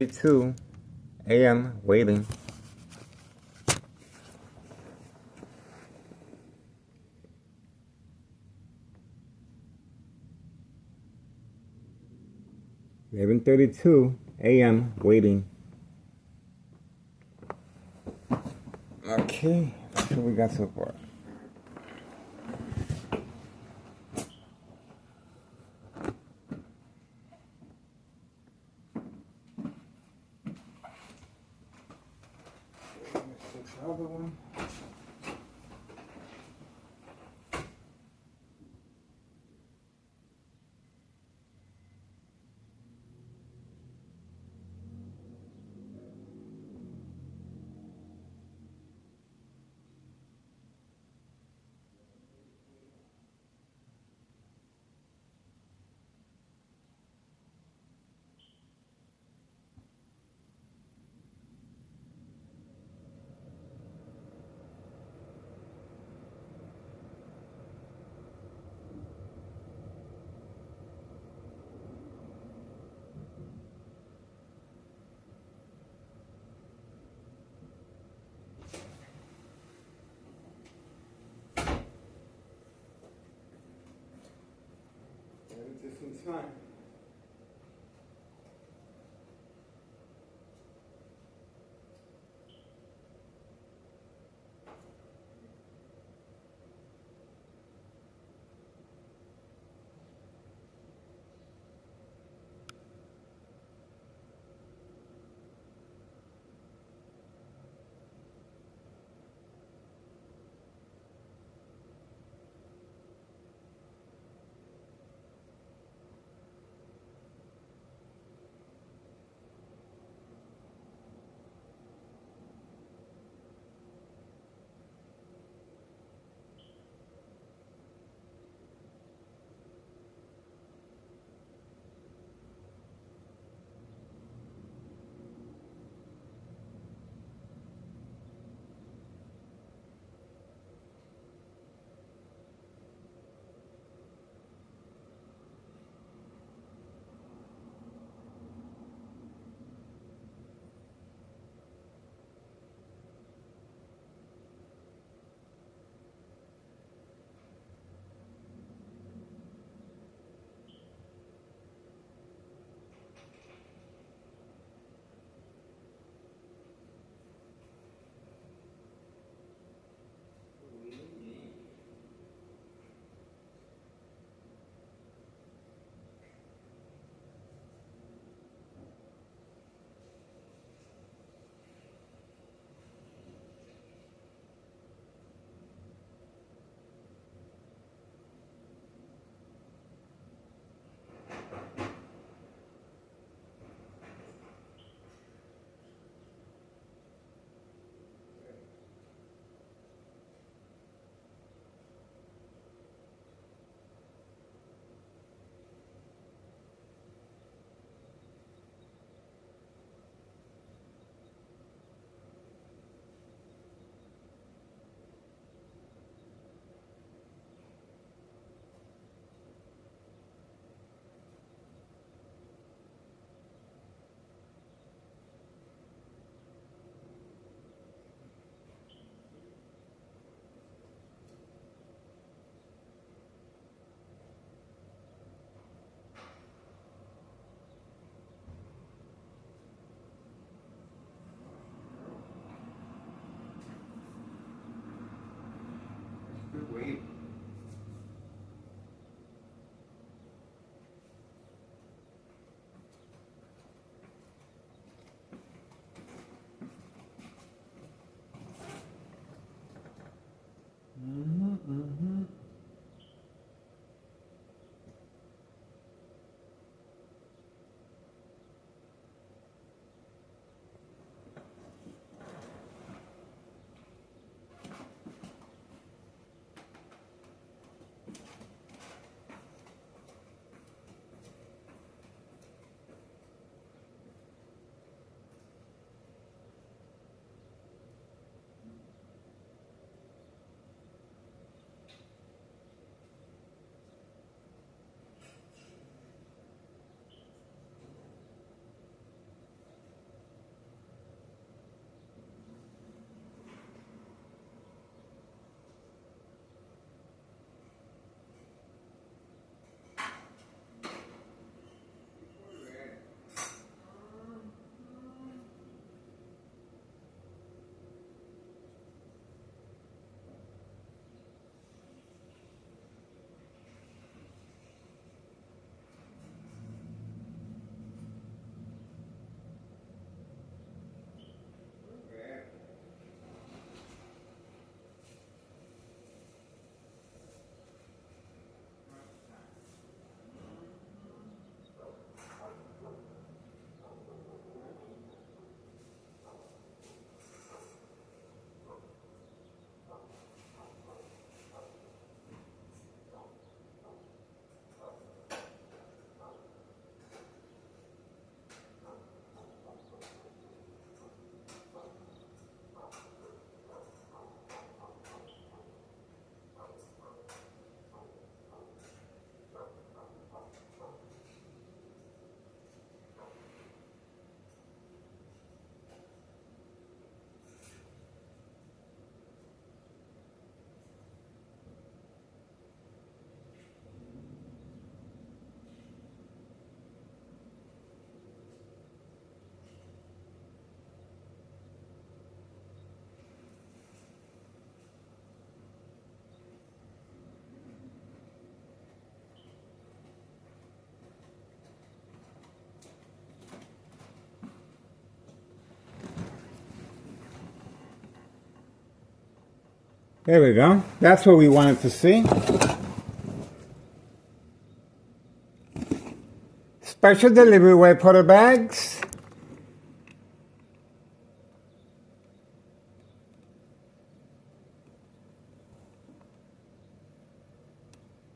2 a.m. waiting. (11:32 a.m.) waiting. Okay, that's what we got so far. Other one. Some time. There we go. That's what we wanted to see. Special delivery white powder bags.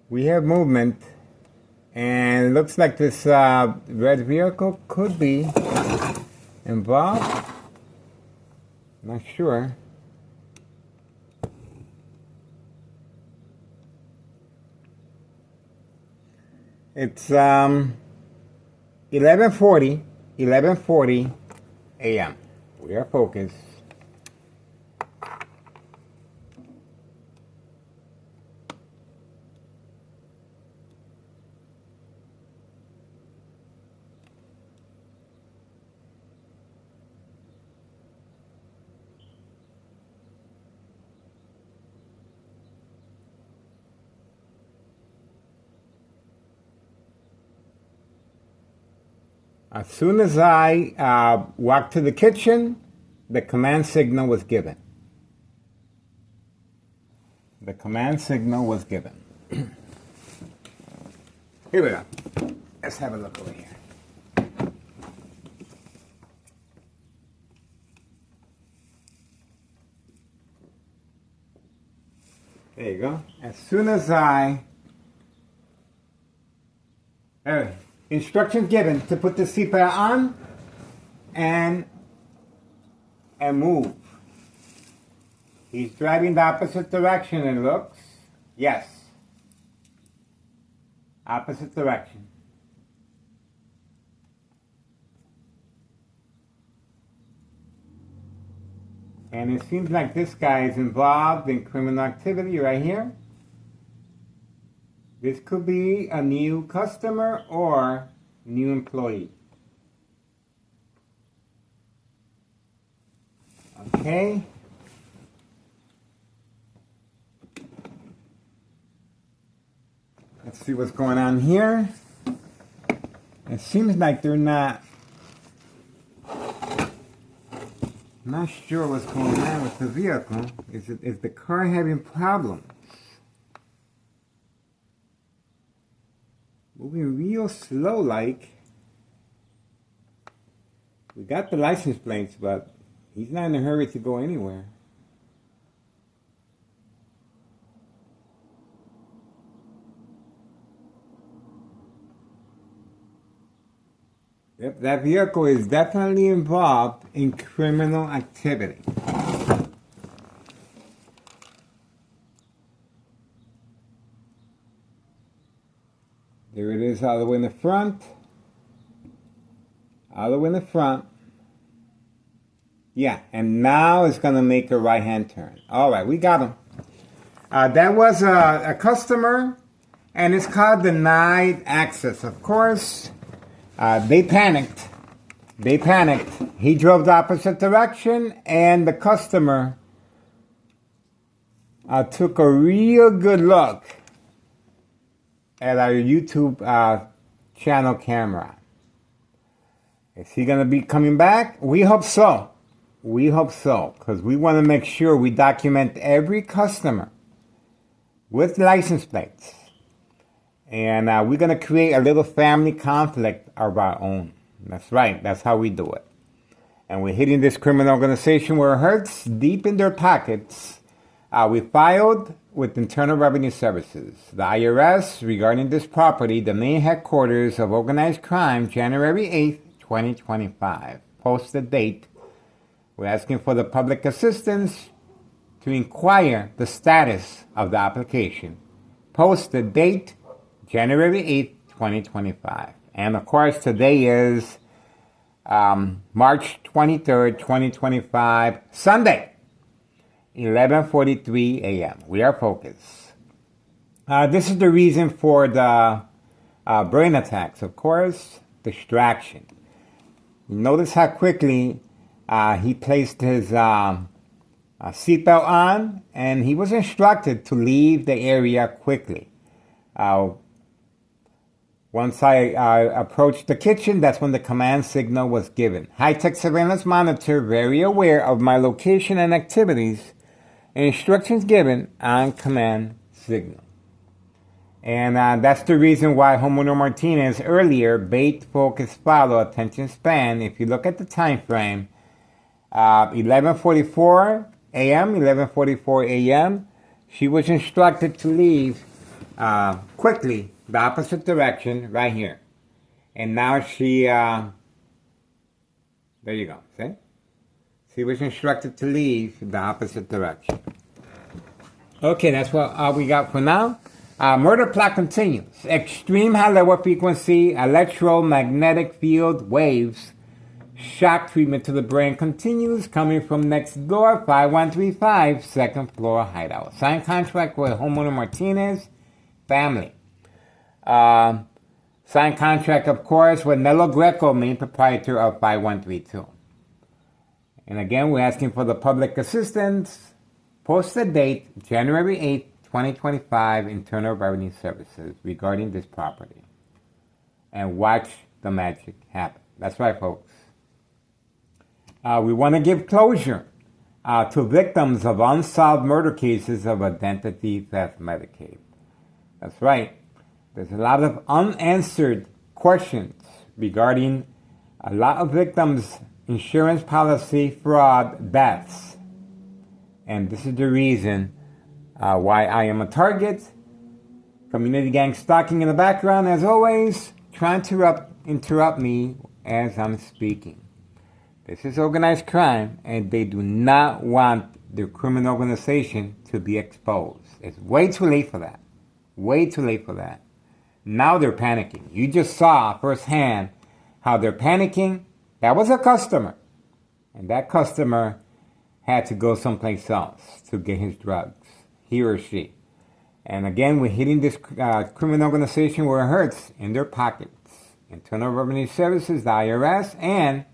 We have movement, and it looks like this red vehicle could be involved. Not sure. It's 11:40 a.m. We are focused. As soon as I walked to the kitchen, the command signal was given. The command signal was given. Here we go. Let's have a look over here. There you go. As soon as instructions given to put the seatbelt on and move. He's driving the opposite direction, it looks. Yes. Opposite direction. And it seems like this guy is involved in criminal activity right here. This could be a new customer or new employee. Okay. Let's see what's going on here. It seems like they're not sure what's going on with the vehicle. Is the car having problems? Moving real slow like. We got the license plates, but he's not in a hurry to go anywhere. Yep, that vehicle is definitely involved in criminal activity. There it is, all the way in the front. All the way in the front. Yeah, and now it's going to make a right-hand turn. All right, we got him. That was a customer, and it's called denied access. Of course, they panicked. They panicked. He drove the opposite direction, and the customer took a real good look at our YouTube channel camera. Is he going to be coming back? We hope so. We hope so, because we want to make sure we document every customer with license plates. And we're going to create a little family conflict of our own. That's right. That's how we do it. And we're hitting this criminal organization where it hurts, deep in their pockets. We filed with Internal Revenue Services, the IRS, regarding this property, the main headquarters of organized crime, January 8th, 2025. Posted date. We're asking for the public assistance to inquire the status of the application. Posted date, January 8th, 2025. And of course, today is March 23rd, 2025, Sunday. 11:43 a.m. We are focused. This is the reason for the brain attacks, of course, distraction. Notice how quickly he placed his seatbelt on, and he was instructed to leave the area quickly. Once I approached the kitchen, that's when the command signal was given. High-tech surveillance monitor, very aware of my location and activities, Instructions given on command signal. And that's the reason why Homeowner Martinez earlier, bait, focus, follow, attention span, if you look at the time frame, 11:44 a.m., 11:44 a.m., she was instructed to leave quickly the opposite direction right here. And now she, there you go, see? She was instructed to leave the opposite direction. Okay, that's what all we got for now. Murder plot continues. Extreme high level frequency electromagnetic field waves. Shock treatment to the brain continues, coming from next door, 5135, second floor hideout. Signed contract with Homeowner Martinez family. Signed contract, of course, with Nello Greco, main proprietor of 5132. And again, we're asking for the public assistance. Posted date, January 8th, 2025, Internal Revenue Services regarding this property. And watch the magic happen. That's right, folks. We want to give closure to victims of unsolved murder cases of identity theft Medicaid. That's right. There's a lot of unanswered questions regarding a lot of victims' insurance policy fraud deaths. And this is the reason why I am a target. Community gang stalking in the background, as always, trying to interrupt me as I'm speaking. This is organized crime, and they do not want their criminal organization to be exposed. It's way too late for that. Way too late for that. Now they're panicking. You just saw firsthand how they're panicking. That was a customer. And that customer had to go someplace else to get his drugs. He or she. And again, we're hitting this criminal organization where it hurts, in their pockets. Internal Revenue Services, the IRS, and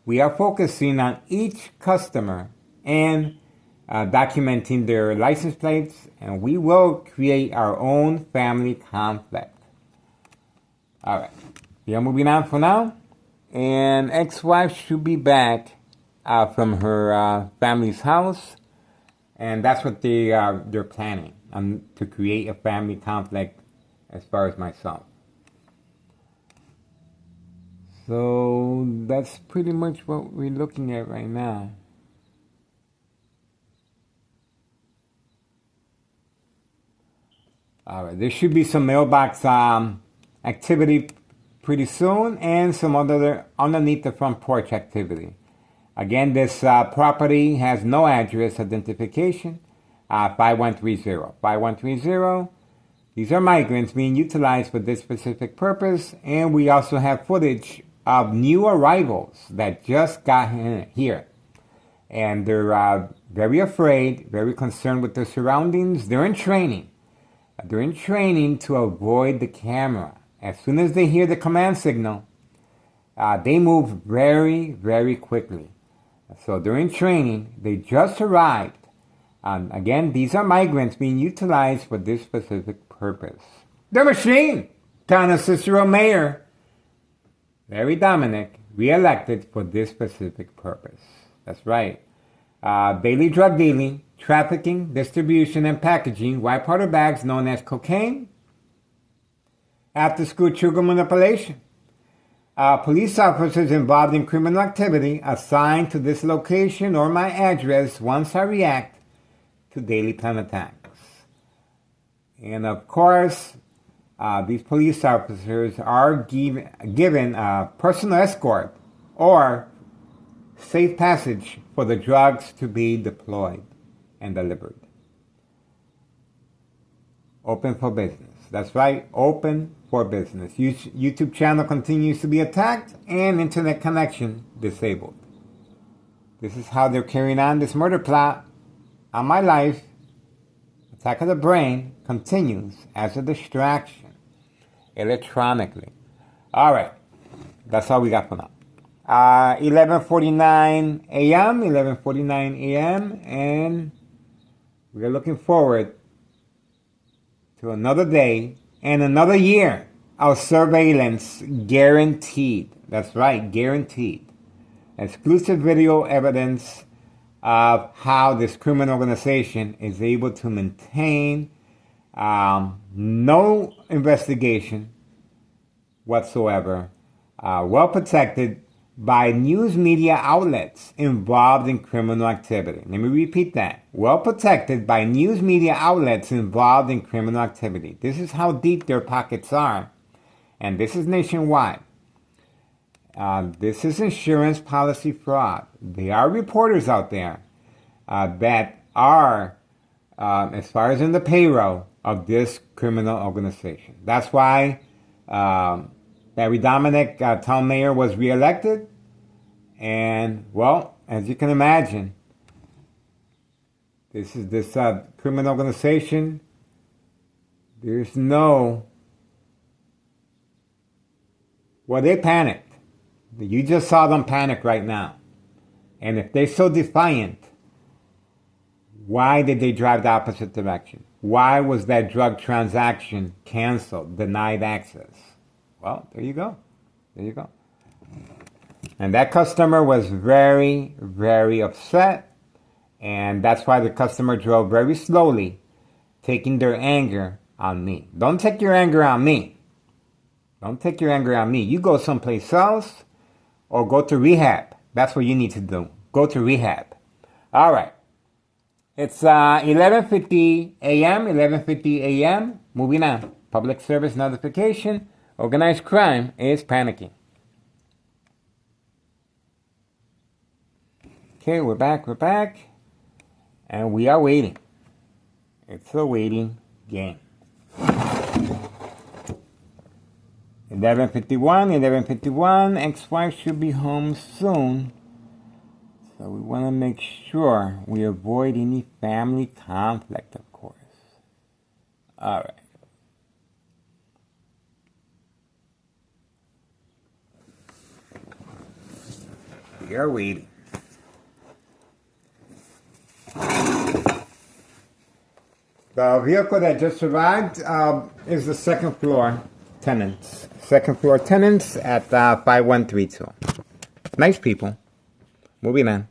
we are focusing on each customer and documenting their license plates, and we will create our own family conflict. All right, we are moving on for now, and ex-wife should be back from her family's house, and that's what they're planning, to create a family conflict as far as myself. So that's pretty much what we're looking at right now. All right, there should be some mailbox activity pretty soon, and some other underneath the front porch activity. Again, this property has no address identification. 5130. 5130. These are migrants being utilized for this specific purpose, and we also have footage of new arrivals that just got here. And they're very afraid, very concerned with their surroundings. They're in training. They're in training to avoid the camera. As soon as they hear the command signal, they move very, very quickly. So they're in training. They just arrived. Again, these are migrants being utilized for this specific purpose. The machine! Town of Cicero Mayor Larry Dominic, re-elected for this specific purpose. That's right. Daily drug dealing, trafficking, distribution, and packaging, white powder bags known as cocaine. After-school sugar manipulation. Police officers involved in criminal activity assigned to this location or my address once I react to daily plan attacks. And of course, these police officers are given personal escort or safe passage for the drugs to be deployed and delivered. Open for business. That's right, open for business. YouTube channel continues to be attacked and internet connection disabled. This is how they're carrying on this murder plot on my life. Attack of the brain continues as a distraction electronically. All right, that's all we got for now. 11:49 a.m., 11:49 a.m., and we're looking forward to another day and another year of surveillance guaranteed. That's right, guaranteed. Exclusive video evidence of how this criminal organization is able to maintain no investigation whatsoever, well protected by news media outlets involved in criminal activity. Let me repeat that. Well protected by news media outlets involved in criminal activity. This is how deep their pockets are. And this is nationwide. This is insurance policy fraud. There are reporters out there that are, as far as in the payroll of this criminal organization. That's why Barry Dominic, town mayor, was reelected. And, well, as you can imagine, this criminal organization, there's no... Well, they panicked. You just saw them panic right now. And if they're so defiant, why did they drive the opposite direction? Why was that drug transaction canceled, denied access? Well, there you go. There you go. And that customer was very, very upset. And that's why the customer drove very slowly, taking their anger on me. Don't take your anger on me. Don't take your anger on me. You go someplace else or go to rehab. That's what you need to do. Go to rehab. All right. It's 11:50 a.m., 11:50 a.m. Moving on. Public service notification. Organized crime is panicking. Okay, we're back. And we are waiting. It's a waiting game. 11:51, ex-wife should be home soon. So we want to make sure we avoid any family conflict, of course. All right. We are waiting. The vehicle that just arrived is the second floor tenants. Second floor tenants at 5132. Nice people. Moving on.